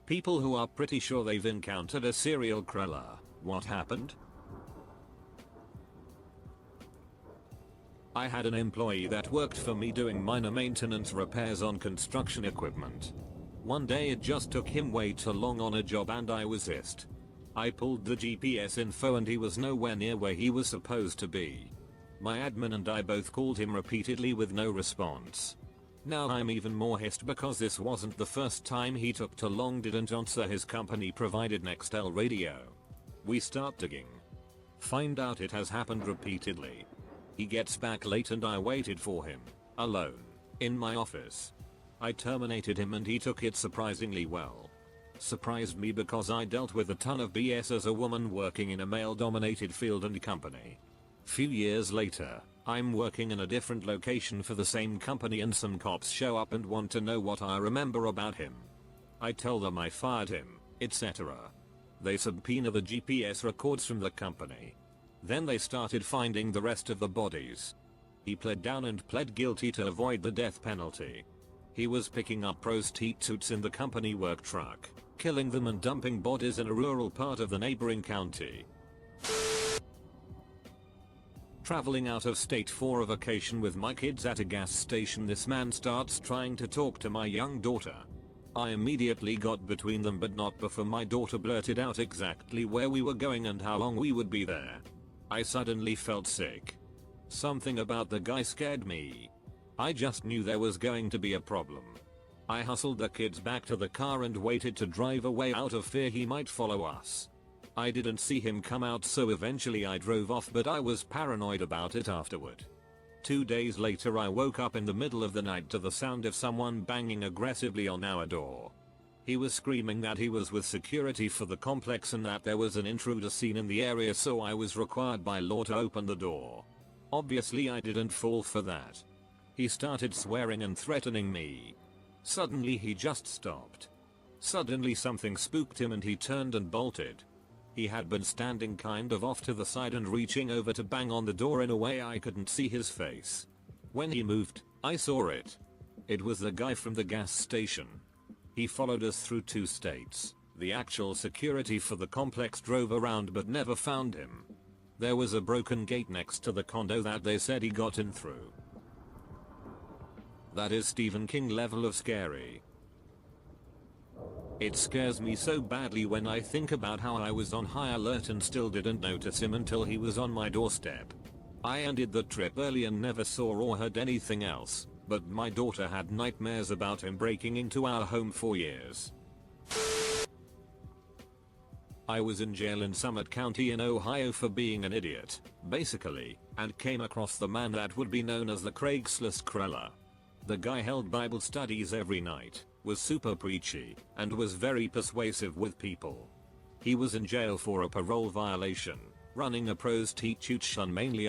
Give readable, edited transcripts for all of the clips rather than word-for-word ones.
People who are pretty sure they've encountered a serial killer. What happened? I had an employee that worked for me doing minor maintenance repairs on construction equipment. One day it just took him way too long on a job and I was pissed. I pulled the GPS info and he was nowhere near where he was supposed to be. My admin and I both called him repeatedly with no response. Now I'm even more pissed because this wasn't the first time he took too long, didn't answer his company provided Nextel radio. We start digging. Find out it has happened repeatedly. He gets back late and I waited for him, alone, in my office. I terminated him and he took it surprisingly well. Surprised me because I dealt with a ton of BS as a woman working in a male-dominated field and company. Few years later, I'm working in a different location for the same company and some cops show up and want to know what I remember about him. I tell them I fired him, etc. They subpoena the GPS records from the company. Then they started finding the rest of the bodies. He pled down and pled guilty to avoid the death penalty. He was picking up prostitutes in the company work truck, killing them and dumping bodies in a rural part of the neighboring county. Traveling out of state for a vacation with my kids at a gas station, this man starts trying to talk to my young daughter. I immediately got between them, but not before my daughter blurted out exactly where we were going and how long we would be there. I suddenly felt sick. Something about the guy scared me. I just knew there was going to be a problem. I hustled the kids back to the car and waited to drive away out of fear he might follow us. I didn't see him come out, so eventually I drove off, but I was paranoid about it afterward. 2 days later I woke up in the middle of the night to the sound of someone banging aggressively on our door. He was screaming that he was with security for the complex and that there was an intruder seen in the area, so I was required by law to open the door. Obviously I didn't fall for that. He started swearing and threatening me. Suddenly he just stopped. Suddenly something spooked him and he turned and bolted. He had been standing kind of off to the side and reaching over to bang on the door in a way I couldn't see his face. When he moved, I saw it. It was the guy from the gas station. He followed us through 2 states. The actual security for the complex drove around but never found him. There was a broken gate next to the condo that they said he got in through. That is Stephen King level of scary. It scares me so badly when I think about how I was on high alert and still didn't notice him until he was on my doorstep. I ended the trip early and never saw or heard anything else, but my daughter had nightmares about him breaking into our home for years. I was in jail in Summit County in Ohio for being an idiot, basically, and came across the man that would be known as the Craigslist Killer. The guy held Bible studies every night, was super preachy, and was very persuasive with people. He was in jail for a parole violation, running a prostitution mainly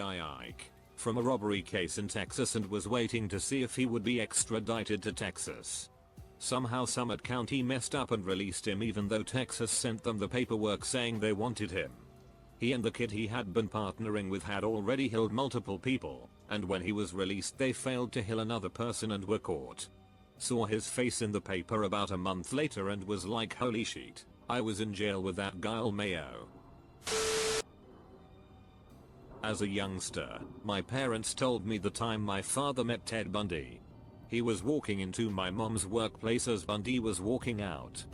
from a robbery case in Texas, and was waiting to see if he would be extradited to Texas. Somehow Summit County messed up and released him even though Texas sent them the paperwork saying they wanted him. He and the kid he had been partnering with had already killed multiple people, and when he was released they failed to kill another person and were caught. Saw his face in the paper about a month later and was like, holy shit, I was in jail with that guy Mayo. As a youngster, my parents told me the time my father met Ted Bundy. He was walking into my mom's workplace as Bundy was walking out.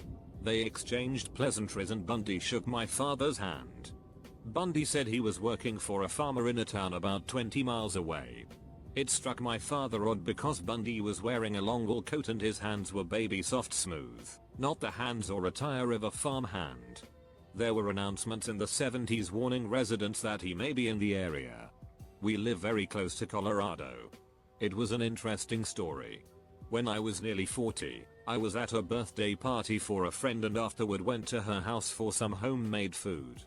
They exchanged pleasantries and Bundy shook my father's hand. Bundy said he was working for a farmer in a town about 20 miles away. It struck my father odd because Bundy was wearing a long wool coat and his hands were baby soft smooth, not the hands or attire of a farm hand. There were announcements in the 70s warning residents that he may be in the area. We live very close to Colorado. It was an interesting story. When I was nearly 40, I was at a birthday party for a friend and afterward went to her house for some homemade food.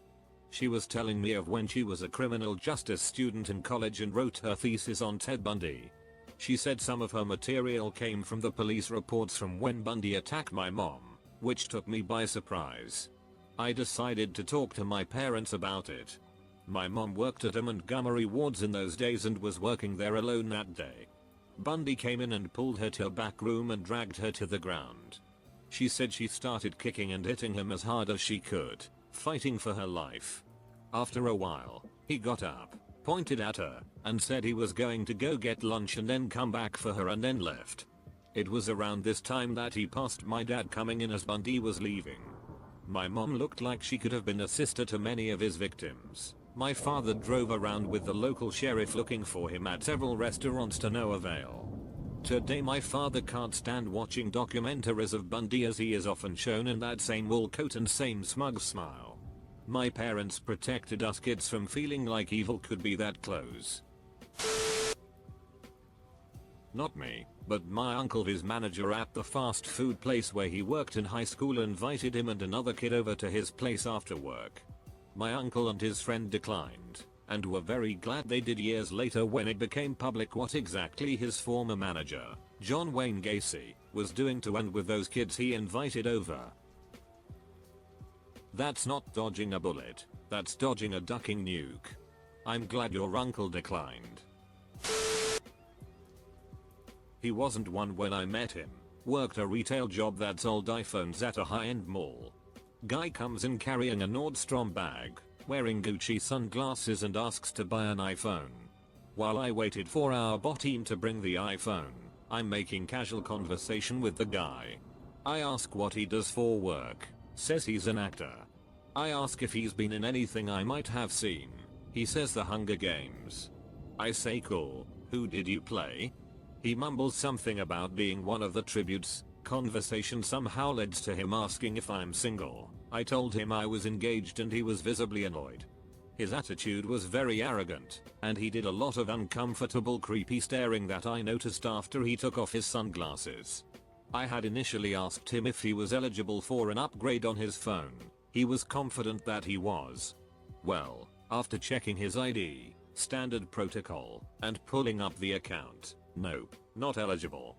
She was telling me of when she was a criminal justice student in college and wrote her thesis on Ted Bundy. She said some of her material came from the police reports from when Bundy attacked my mom, which took me by surprise. I decided to talk to my parents about it. My mom worked at a Montgomery wards in those days and was working there alone that day. Bundy came in and pulled her to a back room and dragged her to the ground. She said she started kicking and hitting him as hard as she could, fighting for her life. After a while, he got up, pointed at her, and said he was going to go get lunch and then come back for her and then left. It was around this time that he passed my dad coming in as Bundy was leaving. My mom looked like she could have been a sister to many of his victims. My father drove around with the local sheriff looking for him at several restaurants to no avail. Today my father can't stand watching documentaries of Bundy as he is often shown in that same wool coat and same smug smile. My parents protected us kids from feeling like evil could be that close. Not me, but my uncle, his manager at the fast food place where he worked in high school, invited him and another kid over to his place after work. My uncle and his friend declined, and were very glad they did years later when it became public what exactly his former manager, John Wayne Gacy, was doing to and with those kids he invited over. That's not dodging a bullet, that's dodging a ducking nuke. I'm glad your uncle declined. He wasn't one when I met him, worked a retail job that sold iPhones at a high-end mall. Guy comes in carrying a Nordstrom bag, wearing Gucci sunglasses and asks to buy an iPhone. While I waited for our bot team to bring the iPhone, I'm making casual conversation with the guy. I ask what he does for work, says he's an actor. I ask if he's been in anything I might have seen. He says The Hunger Games. I say cool, who did you play? He mumbles something about being one of the tributes. Conversation somehow led to him asking if I'm single. I told him I was engaged and he was visibly annoyed. His attitude was very arrogant, and he did a lot of uncomfortable creepy staring that I noticed after he took off his sunglasses. I had initially asked him if he was eligible for an upgrade on his phone. He was confident that he was. Well, after checking his ID, standard protocol, and pulling up the account, nope, not eligible.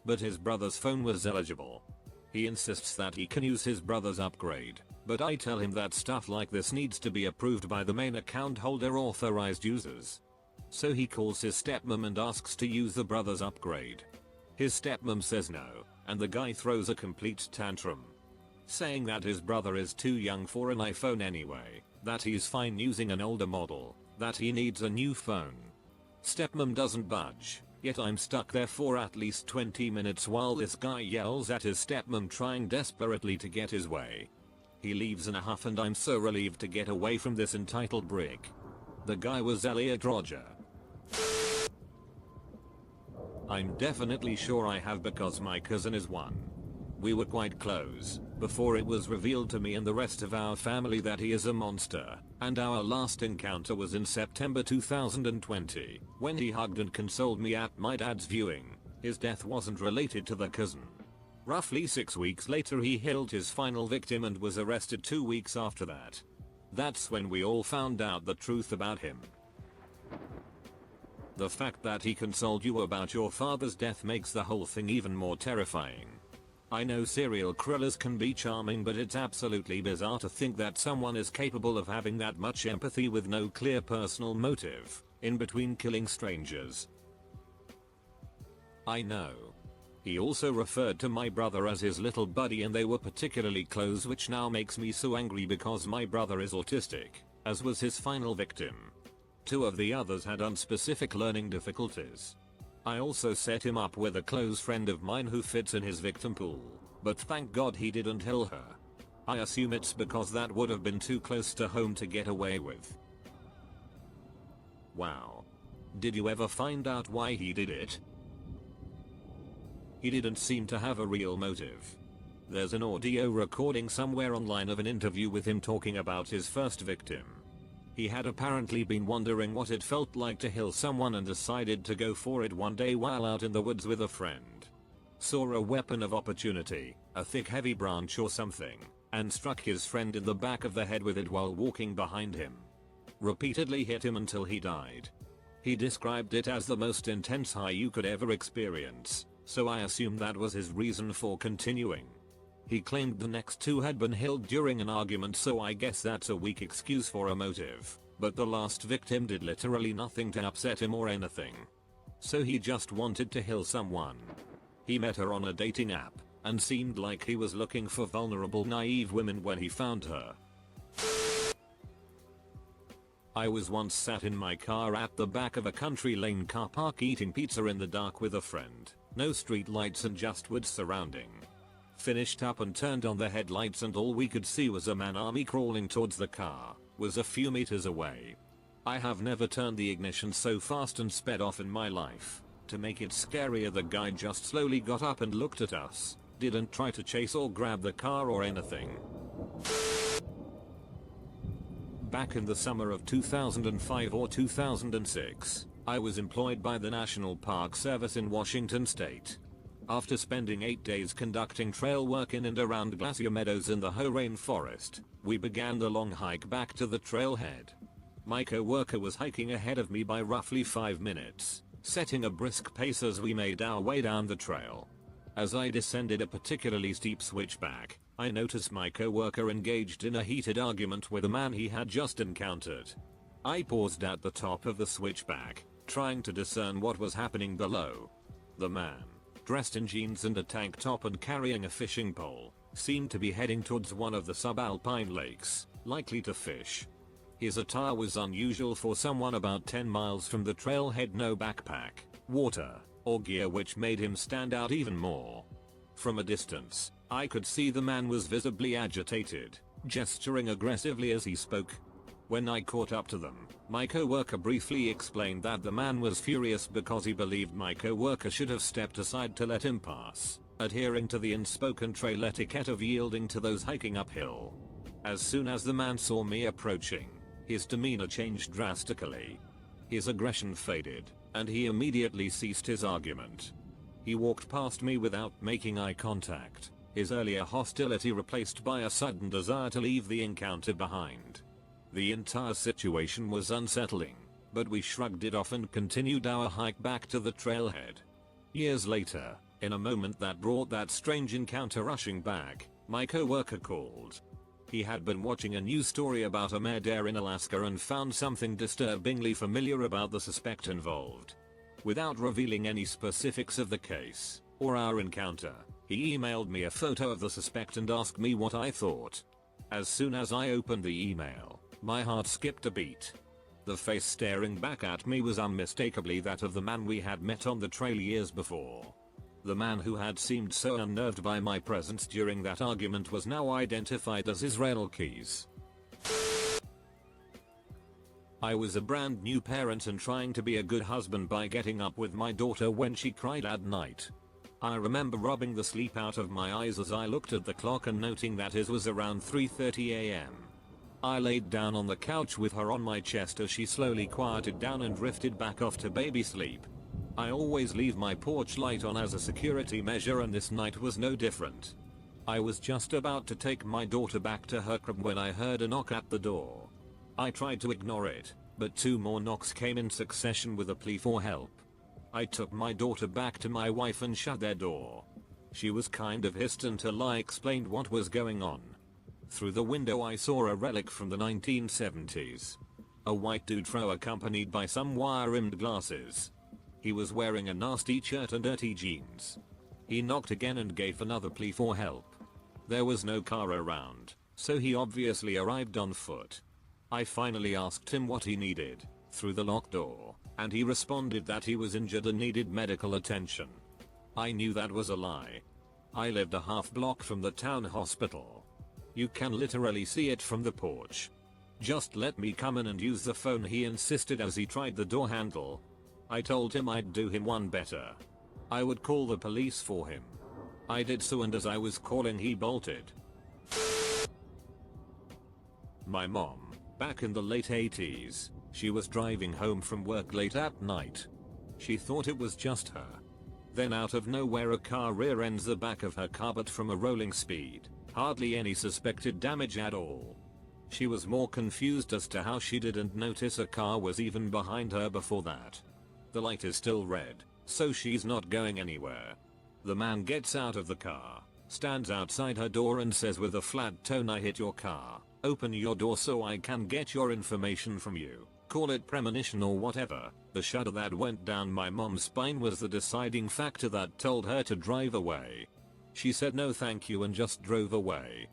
But his brother's phone was eligible. He insists that he can use his brother's upgrade, but I tell him that stuff like this needs to be approved by the main account holder authorized users. So he calls his stepmom and asks to use the brother's upgrade. His stepmom says no, and the guy throws a complete tantrum, saying that his brother is too young for an iPhone anyway, that he's fine using an older model, that he needs a new phone. Stepmom doesn't budge. Yet I'm stuck there for at least 20 minutes while this guy yells at his stepmom trying desperately to get his way. He leaves in a huff and I'm so relieved to get away from this entitled brick. The guy was Elliot Roger. I'm definitely sure I have because my cousin is one. We were quite close, before it was revealed to me and the rest of our family that he is a monster, and our last encounter was in September 2020, when he hugged and consoled me at my dad's viewing. His death wasn't related to the cousin. Roughly 6 weeks later he killed his final victim and was arrested 2 weeks after that. That's when we all found out the truth about him. The fact that he consoled you about your father's death makes the whole thing even more terrifying. I know serial killers can be charming, but it's absolutely bizarre to think that someone is capable of having that much empathy with no clear personal motive, in between killing strangers. I know. He also referred to my brother as his little buddy and they were particularly close, which now makes me so angry because my brother is autistic, as was his final victim. 2 of the others had unspecific learning difficulties. I also set him up with a close friend of mine who fits in his victim pool, but thank God he didn't kill her. I assume it's because that would have been too close to home to get away with. Wow. Did you ever find out why he did it? He didn't seem to have a real motive. There's an audio recording somewhere online of an interview with him talking about his first victim. He had apparently been wondering what it felt like to kill someone and decided to go for it one day while out in the woods with a friend. Saw a weapon of opportunity, a thick heavy branch or something, and struck his friend in the back of the head with it while walking behind him. Repeatedly hit him until he died. He described it as the most intense high you could ever experience, so I assume that was his reason for continuing. He claimed the next 2 had been killed during an argument, so I guess that's a weak excuse for a motive, but the last victim did literally nothing to upset him or anything. So he just wanted to kill someone. He met her on a dating app, and seemed like he was looking for vulnerable naive women when he found her. I was once sat in my car at the back of a country lane car park eating pizza in the dark with a friend. No street lights and just woods surrounding. Finished up and turned on the headlights and all we could see was a man army crawling towards the car. Was a few meters away. I have never turned the ignition so fast and sped off in my life. To make it scarier, the guy just slowly got up and looked at us. Didn't try to chase or grab the car or anything. Back in the summer of 2005 or 2006, I was employed by the National Park Service in Washington State. After spending 8 days conducting trail work in and around Glacier Meadows in the Hoh Rainforest, we began the long hike back to the trailhead. My coworker was hiking ahead of me by roughly 5 minutes, setting a brisk pace as we made our way down the trail. As I descended a particularly steep switchback, I noticed my coworker engaged in a heated argument with a man he had just encountered. I paused at the top of the switchback, trying to discern what was happening below. The man, dressed in jeans and a tank top and carrying a fishing pole, seemed to be heading towards one of the subalpine lakes, likely to fish. His attire was unusual for someone about 10 miles from the trailhead. No backpack, water, or gear, which made him stand out even more. From a distance, I could see the man was visibly agitated, gesturing aggressively as he spoke. When I caught up to them, my coworker briefly explained that the man was furious because he believed my coworker should have stepped aside to let him pass, adhering to the unspoken trail etiquette of yielding to those hiking uphill. As soon as the man saw me approaching, his demeanor changed drastically. His aggression faded, and he immediately ceased his argument. He walked past me without making eye contact, his earlier hostility replaced by a sudden desire to leave the encounter behind. The entire situation was unsettling, but we shrugged it off and continued our hike back to the trailhead. Years later, in a moment that brought that strange encounter rushing back, my coworker called. He had been watching a news story about a murder in Alaska and found something disturbingly familiar about the suspect involved. Without revealing any specifics of the case or our encounter, he emailed me a photo of the suspect and asked me what I thought. As soon as I opened the email, my heart skipped a beat. The face staring back at me was unmistakably that of the man we had met on the trail years before. The man who had seemed so unnerved by my presence during that argument was now identified as Israel Keys. I was a brand new parent and trying to be a good husband by getting up with my daughter when she cried at night. I remember rubbing the sleep out of my eyes as I looked at the clock and noting that it was around 3:30 a.m. I laid down on the couch with her on my chest as she slowly quieted down and drifted back off to baby sleep. I always leave my porch light on as a security measure, and this night was no different. I was just about to take my daughter back to her crib when I heard a knock at the door. I tried to ignore it, but 2 more knocks came in succession with a plea for help. I took my daughter back to my wife and shut their door. She was kind of hissed until I explained what was going on. Through the window I saw a relic from the 1970s. A white dude fro accompanied by some wire-rimmed glasses. He was wearing a nasty shirt and dirty jeans. He knocked again and gave another plea for help. There was no car around, so he obviously arrived on foot. I finally asked him what he needed, through the locked door, and he responded that he was injured and needed medical attention. I knew that was a lie. I lived a half block from the town hospital. You can literally see it from the porch. Just let me come in and use the phone, he insisted as he tried the door handle. I told him I'd do him one better. I would call the police for him. I did so, and as I was calling he bolted. My mom, back in the late 80s, she was driving home from work late at night. She thought it was just her. Then out of nowhere a car rear-ends the back of her car, but from a rolling speed, hardly any suspected damage at all. She was more confused as to how she didn't notice a car was even behind her before that. The light is still red, so she's not going anywhere. The man gets out of the car, stands outside her door and says with a flat tone, "I hit your car. Open your door so I can get your information from you. Call it premonition or whatever." The shudder that went down my mom's spine was the deciding factor that told her to drive away. She said no thank you and just drove away.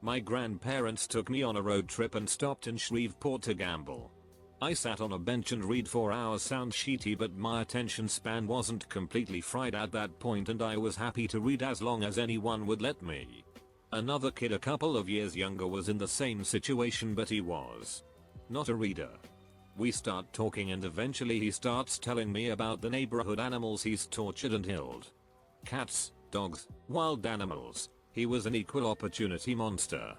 My grandparents took me on a road trip and stopped in Shreveport to gamble. I sat on a bench and read for hours. Sounds sheety, but my attention span wasn't completely fried at that point and I was happy to read as long as anyone would let me. Another kid a couple of years younger was in the same situation, but he was not a reader. We start talking and eventually he starts telling me about the neighborhood animals he's tortured and killed. Cats, dogs, wild animals. He was an equal opportunity monster.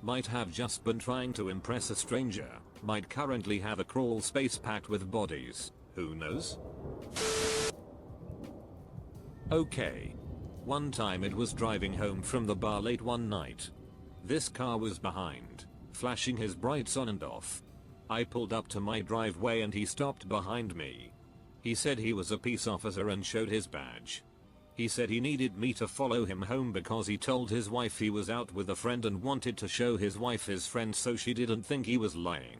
Might have just been trying to impress a stranger. Might currently have a crawl space packed with bodies. Who knows? Okay. One time it was driving home from the bar late one night. This car was behind, flashing his brights on and off. I pulled up to my driveway and he stopped behind me. He said he was a peace officer and showed his badge. He said he needed me to follow him home because he told his wife he was out with a friend and wanted to show his wife his friend so she didn't think he was lying.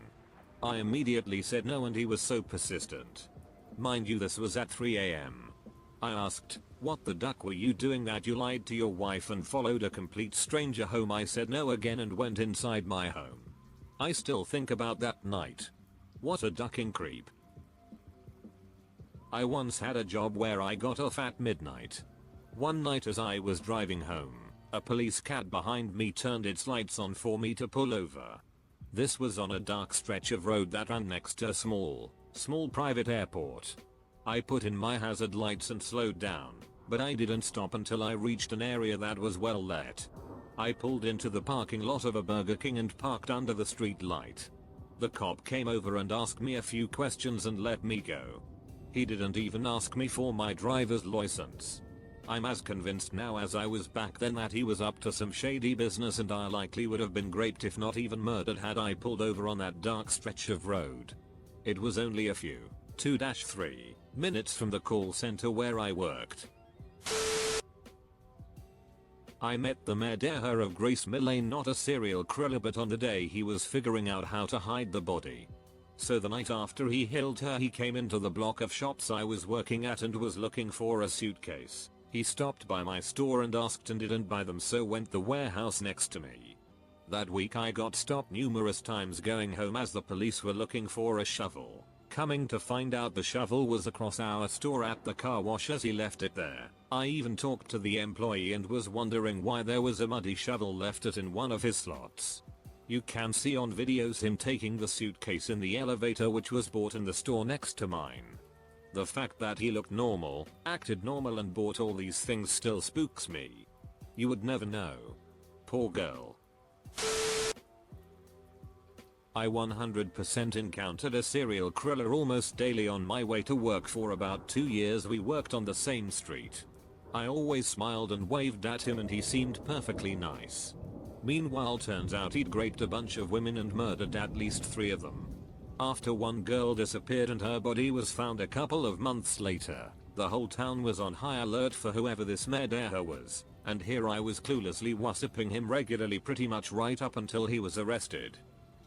I immediately said no and he was so persistent. Mind you, this was at 3 AM. I asked, "What the duck were you doing that you lied to your wife and followed a complete stranger home?" I said no again and went inside my home. I still think about that night. What a ducking creep. I once had a job where I got off at midnight. One night as I was driving home, a police cat behind me turned its lights on for me to pull over. This was on a dark stretch of road that ran next to a small private airport. I put in my hazard lights and slowed down, but I didn't stop until I reached an area that was well lit. I pulled into the parking lot of a Burger King and parked under the street light. The cop came over and asked me a few questions and let me go. He didn't even ask me for my driver's license. I'm as convinced now as I was back then that he was up to some shady business and I likely would have been raped if not even murdered had I pulled over on that dark stretch of road. It was only a few 2-3 minutes from the call center where I worked. I met the murderer of Grace Millane, not a serial killer, but on the day he was figuring out how to hide the body. So the night after he killed her, he came into the block of shops I was working at and was looking for a suitcase. He stopped by my store and asked and didn't buy them, so went the warehouse next to me. That week I got stopped numerous times going home as the police were looking for a shovel. Coming to find out the shovel was across our store at the car wash as he left it there. I even talked to the employee and was wondering why there was a muddy shovel left it in one of his slots. You can see on videos him taking the suitcase in the elevator, which was bought in the store next to mine. The fact that he looked normal, acted normal and bought all these things still spooks me. You would never know. Poor girl. I 100% encountered a serial killer almost daily on my way to work. For about 2 years we worked on the same street. I always smiled and waved at him and he seemed perfectly nice. Meanwhile, turns out he'd raped a bunch of women and murdered at least 3 of them. After one girl disappeared and her body was found a couple of months later, the whole town was on high alert for whoever this murderer was, and here I was cluelessly worshipping him regularly pretty much right up until he was arrested.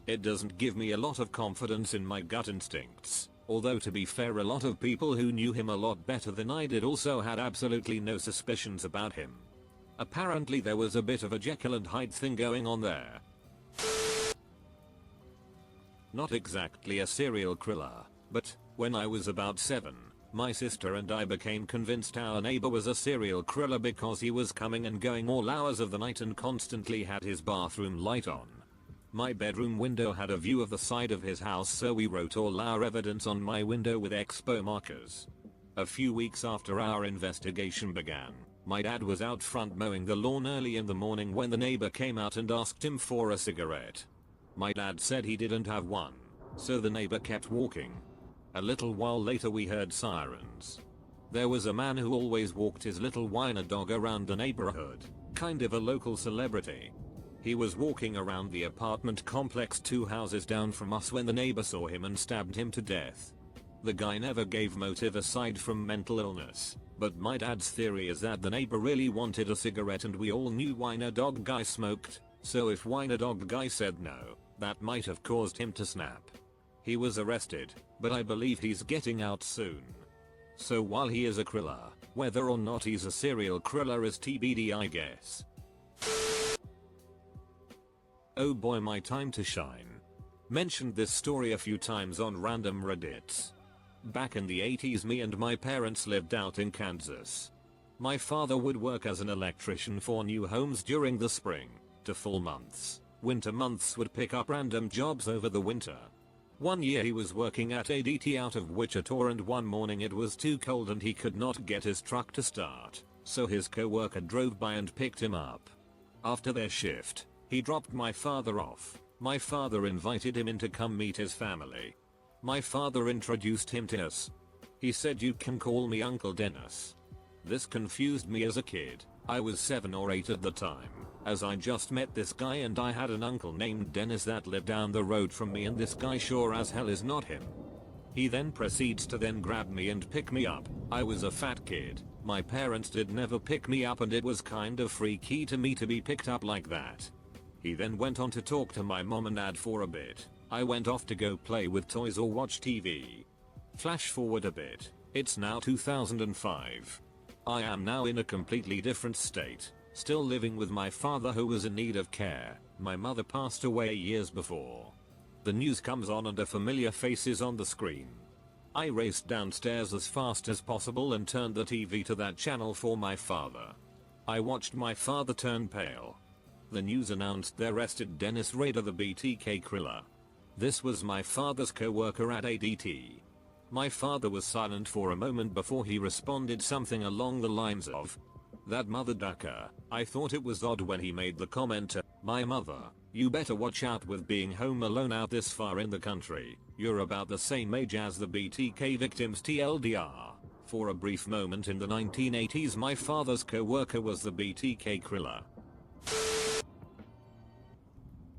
It doesn't give me a lot of confidence in my gut instincts, although to be fair, a lot of people who knew him a lot better than I did also had absolutely no suspicions about him. Apparently there was a bit of a Jekyll and Hyde thing going on there. Not exactly a serial killer, but when I was about 7, my sister and I became convinced our neighbor was a serial killer because he was coming and going all hours of the night and constantly had his bathroom light on. My bedroom window had a view of the side of his house, so we wrote all our evidence on my window with expo markers. A few weeks after our investigation began, my dad was out front mowing the lawn early in the morning when the neighbor came out and asked him for a cigarette. My dad said he didn't have one, so the neighbor kept walking. A little while later we heard sirens. There was a man who always walked his little whiner dog around the neighborhood, kind of a local celebrity. He was walking around the apartment complex 2 houses down from us when the neighbor saw him and stabbed him to death. The guy never gave motive aside from mental illness, but my dad's theory is that the neighbor really wanted a cigarette and we all knew whiner dog guy smoked, so if whiner dog guy said no, that might have caused him to snap. He was arrested, but I believe he's getting out soon. So while he is a killer, Whether or not he's a serial killer is TBD, I guess. Oh boy, my time to shine. Mentioned this story a few times on random Reddits. Back in the 80s, me and my parents lived out in Kansas. My father would work as an electrician for new homes during the spring to fall months. Winter months would pick up random jobs over the winter. One year he was working at ADT out of Wichita, and one morning it was too cold and he could not get his truck to start, so his coworker drove by and picked him up. After their shift, he dropped my father off. My father invited him in to come meet his family. My father introduced him to us. He said, "You can call me Uncle Dennis." This confused me as a kid. I was 7 or 8 at the time, as I just met this guy and I had an uncle named Dennis that lived down the road from me, and this guy sure as hell is not him. He then proceeds to then grab me and pick me up. I was a fat kid. My parents did never pick me up and it was kind of freaky to me to be picked up like that. He then went on to talk to my mom and dad for a bit. I went off to go play with toys or watch TV. Flash forward a bit. It's now 2005. I am now in a completely different state, still living with my father who was in need of care. My mother passed away years before. The news comes on and a familiar face is on the screen. I raced downstairs as fast as possible and turned the TV to that channel for my father. I watched my father turn pale. The news announced they arrested Dennis Rader, the BTK Killer. This was my father's co-worker at ADT. My father was silent for a moment before he responded something along the lines of, "That mother ducker." I thought it was odd when he made the comment, "My mother, you better watch out with being home alone out this far in the country. You're about the same age as the BTK victims TLDR." For a brief moment in the 1980s, my father's co-worker was the BTK Killer.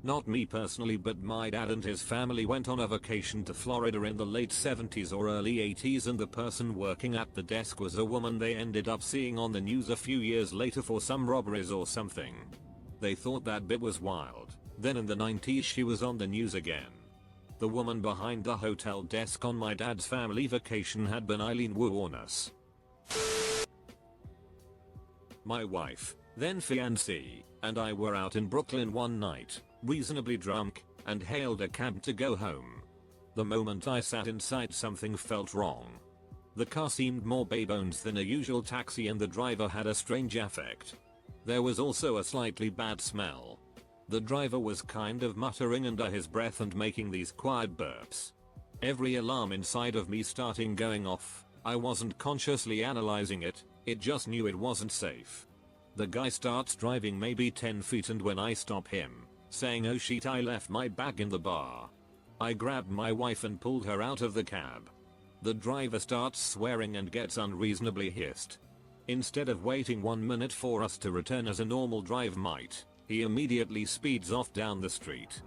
Not me personally, but my dad and his family went on a vacation to Florida in the late 70s or early 80s, and the person working at the desk was a woman they ended up seeing on the news a few years later for some robberies or something. They thought that bit was wild. Then in the 90s she was on the news again. The woman behind the hotel desk on my dad's family vacation had been Aileen Wuornos. My wife, then fiancée, and I were out in Brooklyn one night, reasonably drunk, and hailed a cab to go home. The moment I sat inside, something felt wrong. The car seemed more bare-bones than a usual taxi and the driver had a strange affect. There was also a slightly bad smell. The driver was kind of muttering under his breath and making these quiet burps. Every alarm inside of me starting going off. I wasn't consciously analyzing it, it just knew it wasn't safe. The guy starts driving maybe 10 feet, and when I stop him, saying, "Oh shit, I left my bag in the bar," I grabbed my wife and pulled her out of the cab. The driver starts swearing and gets unreasonably hissed. Instead of waiting 1 minute for us to return as a normal drive might, he immediately speeds off down the street.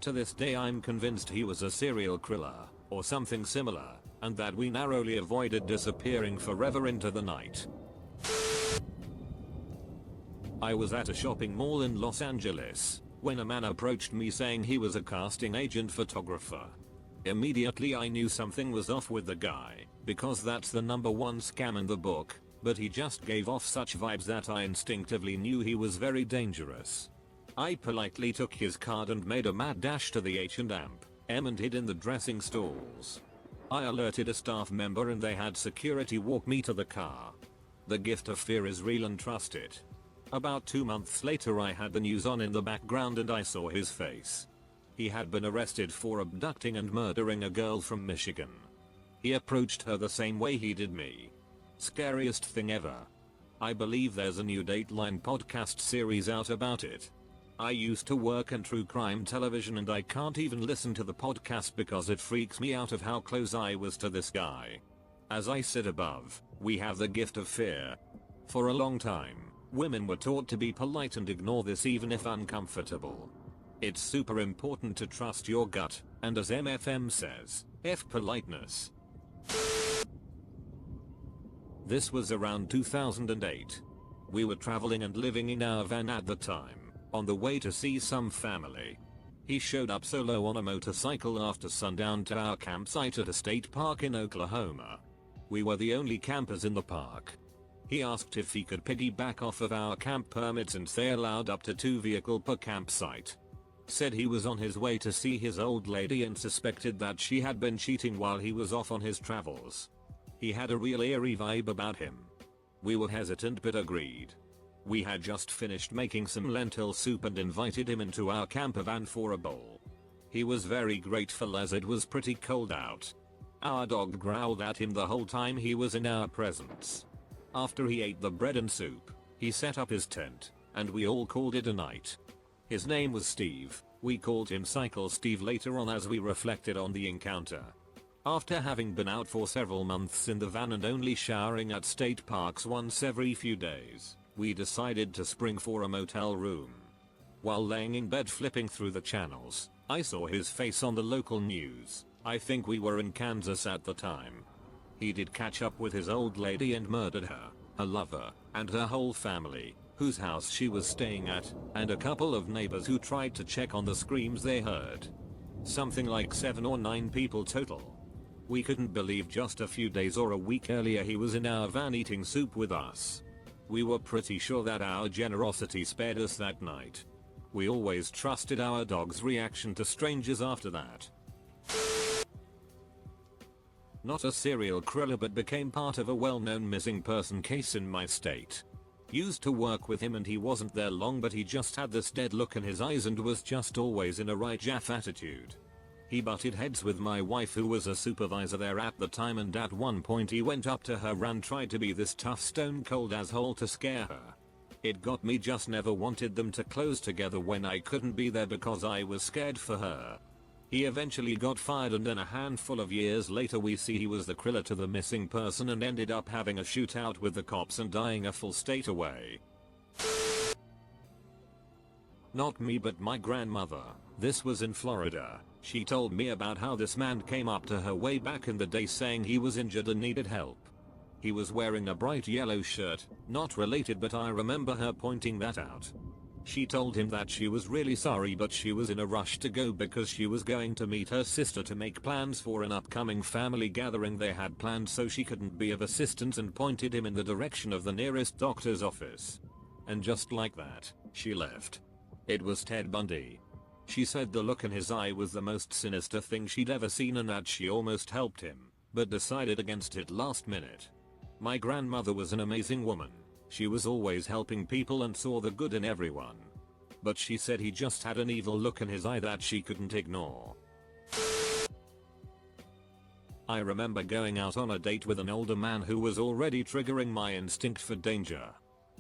To this day I'm convinced he was a serial killer, or something similar, and that we narrowly avoided disappearing forever into the night. I was at a shopping mall in Los Angeles when a man approached me saying he was a casting agent photographer. Immediately I knew something was off with the guy, because that's the #1 scam in the book, but he just gave off such vibes that I instinctively knew he was very dangerous. I politely took his card and made a mad dash to the H&M and hid in the dressing stalls. I alerted a staff member and they had security walk me to the car. The gift of fear is real, and trust it. About 2 months later I had the news on in the background and I saw his face. He had been arrested for abducting and murdering a girl from Michigan. He approached her the same way he did me. Scariest thing ever. I believe there's a new Dateline podcast series out about it. I used to work in true crime television and I can't even listen to the podcast because it freaks me out of how close I was to this guy. As I said above, we have the gift of fear. For a long time, women were taught to be polite and ignore this even if uncomfortable. It's super important to trust your gut, and as MFM says, F politeness. This was around 2008. We were traveling and living in our van at the time, on the way to see some family. He showed up solo on a motorcycle after sundown to our campsite at a state park in Oklahoma. We were the only campers in the park. He asked if he could piggyback off of our camp permit since they allowed up to 2 vehicles per campsite. Said he was on his way to see his old lady and suspected that she had been cheating while he was off on his travels. He had a real eerie vibe about him. We were hesitant but agreed. We had just finished making some lentil soup and invited him into our camper van for a bowl. He was very grateful as it was pretty cold out. Our dog growled at him the whole time he was in our presence. After he ate the bread and soup, he set up his tent, and we all called it a night. His name was Steve. We called him Cycle Steve later on as we reflected on the encounter. After having been out for several months in the van and only showering at state parks once every few days, we decided to spring for a motel room. While laying in bed flipping through the channels, I saw his face on the local news. I think we were in Kansas at the time. He did catch up with his old lady and murdered her, her lover, and her whole family, whose house she was staying at, and a couple of neighbors who tried to check on the screams they heard. Something like 7 or 9 people total. We couldn't believe just a few days or a week earlier he was in our van eating soup with us. We were pretty sure that our generosity spared us that night. We always trusted our dog's reaction to strangers after that. Not a serial killer but became part of a well-known missing person case in my state. Used to work with him and he wasn't there long but he just had this dead look in his eyes and was just always in a right jaff attitude. He butted heads with my wife who was a supervisor there at the time and at one point he went up to her and tried to be this tough stone cold asshole to scare her. It got me, just never wanted them to close together when I couldn't be there because I was scared for her. He eventually got fired and then a handful of years later we see he was the killer to the missing person and ended up having a shootout with the cops and dying a full state away. Not me but my grandmother. This was in Florida. She told me about how this man came up to her way back in the day saying he was injured and needed help. He was wearing a bright yellow shirt, not related but I remember her pointing that out. She told him that she was really sorry but she was in a rush to go because she was going to meet her sister to make plans for an upcoming family gathering they had planned so she couldn't be of assistance and pointed him in the direction of the nearest doctor's office. And just like that, she left. It was Ted Bundy. She said the look in his eye was the most sinister thing she'd ever seen and that she almost helped him, but decided against it last minute. My grandmother was an amazing woman. She was always helping people and saw the good in everyone. But she said he just had an evil look in his eye that she couldn't ignore. I remember going out on a date with an older man who was already triggering my instinct for danger.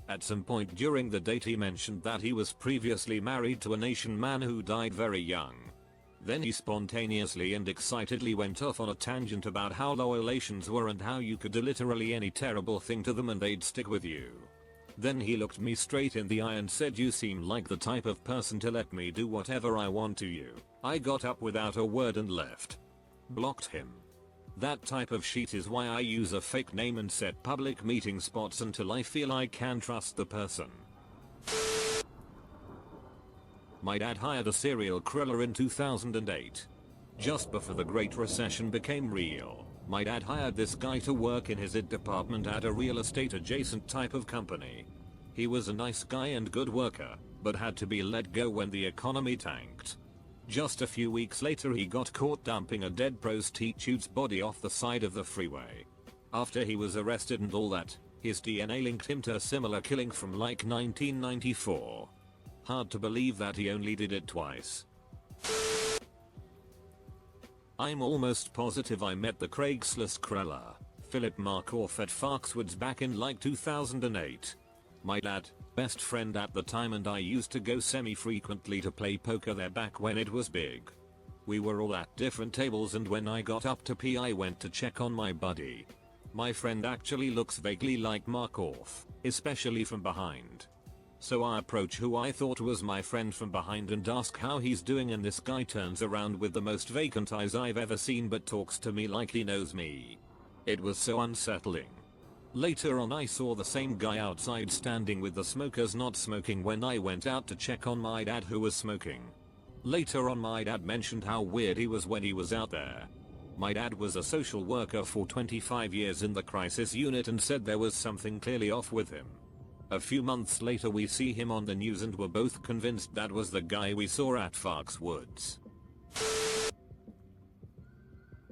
At some point during the date he mentioned that he was previously married to an Asian man who died very young. Then he spontaneously and excitedly went off on a tangent about how loyal Asians were and how you could do literally any terrible thing to them and they'd stick with you. Then he looked me straight in the eye and said, "You seem like the type of person to let me do whatever I want to you." I got up without a word and left. Blocked him. That type of shit is why I use a fake name and set public meeting spots until I feel I can trust the person. My dad hired a serial killer in 2008. Just before the Great Recession became real, my dad hired this guy to work in his department at a real estate adjacent type of company. He was a nice guy and good worker, but had to be let go when the economy tanked. Just a few weeks later he got caught dumping a dead prostitute's body off the side of the freeway. After he was arrested and all that, his DNA linked him to a similar killing from like 1994. Hard to believe that he only did it twice. I'm almost positive I met the Craigslist killer, Philip Markoff, at Foxwoods back in like 2008. My dad, best friend at the time, and I used to go semi-frequently to play poker there back when it was big. We were all at different tables and when I got up to pee I went to check on my buddy. My friend actually looks vaguely like Markoff, especially from behind. So I approach who I thought was my friend from behind and ask how he's doing, and this guy turns around with the most vacant eyes I've ever seen but talks to me like he knows me. It was so unsettling. Later on I saw the same guy outside standing with the smokers not smoking when I went out to check on my dad who was smoking. Later on my dad mentioned how weird he was when he was out there. My dad was a social worker for 25 years in the crisis unit and said there was something clearly off with him. A few months later we see him on the news and were both convinced that was the guy we saw at Fox Woods.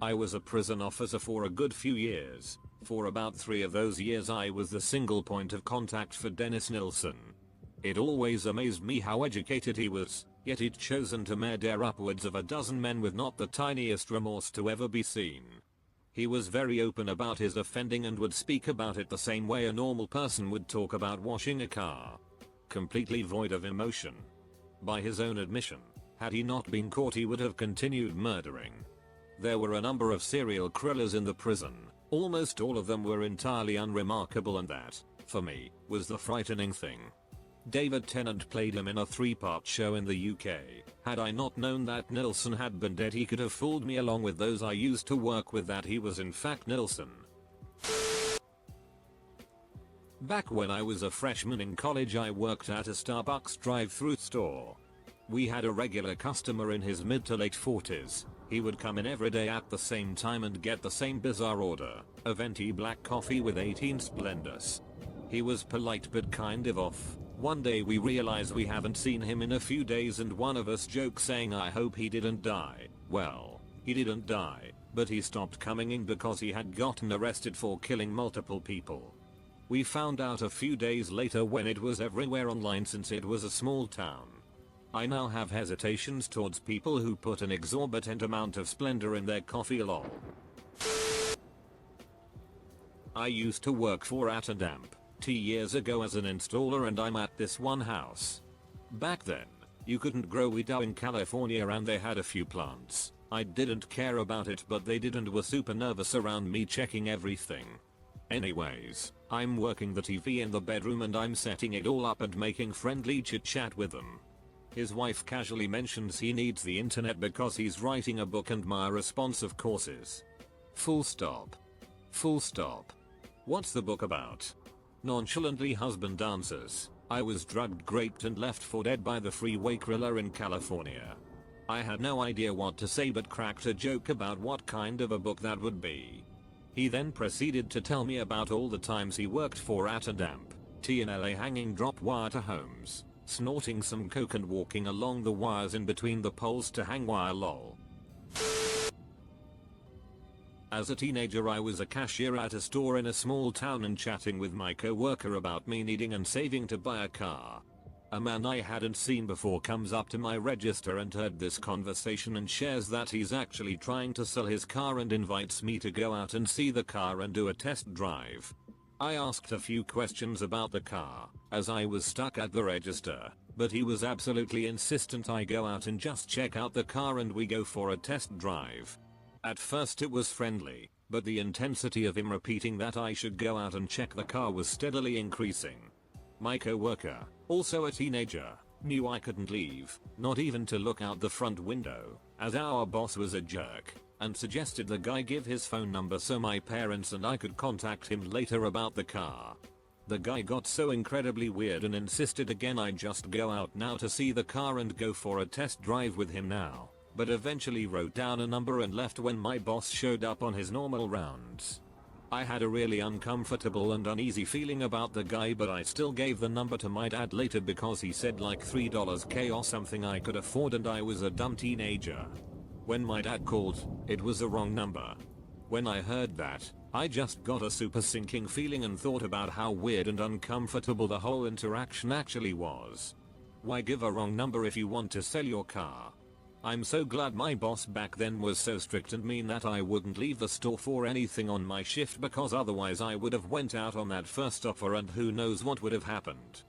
I was a prison officer for a good few years. For about 3 of those years I was the single point of contact for Dennis Nilsen. It always amazed me how educated he was, yet he'd chosen to murder upwards of a dozen men with not the tiniest remorse to ever be seen. He was very open about his offending and would speak about it the same way a normal person would talk about washing a car. Completely void of emotion. By his own admission, had he not been caught he would have continued murdering. There were a number of serial killers in the prison. Almost all of them were entirely unremarkable, and that, for me, was the frightening thing. David Tennant played him in a 3-part show in the UK. Had I not known that Nilsen had been dead he could have fooled me along with those I used to work with that he was in fact Nilsen. Back when I was a freshman in college I worked at a Starbucks drive-thru store. We had a regular customer in his mid to late 40s. He would come in every day at the same time and get the same bizarre order, a venti black coffee with 18 Splendors. He was polite but kind of off. One day we realized we haven't seen him in a few days and one of us joked saying I hope he didn't die. Well, he didn't die, but he stopped coming in because he had gotten arrested for killing multiple people. We found out a few days later when it was everywhere online since it was a small town. I now have hesitations towards people who put an exorbitant amount of Splendor in their coffee lol. I used to work for Attendamp 2 years ago as an installer and I'm at this one house. Back then, you couldn't grow weed in California and they had a few plants. I didn't care about it but they did and were super nervous around me checking everything. Anyways, I'm working the TV in the bedroom and I'm setting it all up and making friendly chit chat with them. His wife casually mentions he needs the internet because he's writing a book and my response of course is, full stop. Full stop. What's the book about? Nonchalantly husband answers, I was drugged, raped and left for dead by the freeway killer in California. I had no idea what to say but cracked a joke about what kind of a book that would be. He then proceeded to tell me about all the times he worked for Attendamp, in LA hanging drop wire to homes, snorting some coke and walking along the wires in between the poles to hang wire lol. As a teenager I was a cashier at a store in a small town and chatting with my coworker about me needing and saving to buy a car. A man I hadn't seen before comes up to my register and heard this conversation and shares that he's actually trying to sell his car and invites me to go out and see the car and do a test drive. I asked a few questions about the car, as I was stuck at the register, but he was absolutely insistent I go out and just check out the car and we go for a test drive. At first it was friendly, but the intensity of him repeating that I should go out and check the car was steadily increasing. My coworker, also a teenager, knew I couldn't leave, not even to look out the front window, as our boss was a jerk, and suggested the guy give his phone number so my parents and I could contact him later about the car. The guy got so incredibly weird and insisted again I just go out now to see the car and go for a test drive with him now, but eventually wrote down a number and left when my boss showed up on his normal rounds. I had a really uncomfortable and uneasy feeling about the guy, but I still gave the number to my dad later because he said like $3K or something I could afford and I was a dumb teenager. When my dad called, it was the wrong number. When I heard that, I just got a super sinking feeling and thought about how weird and uncomfortable the whole interaction actually was. Why give a wrong number if you want to sell your car? I'm so glad my boss back then was so strict and mean that I wouldn't leave the store for anything on my shift because otherwise I would have went out on that first offer and who knows what would have happened.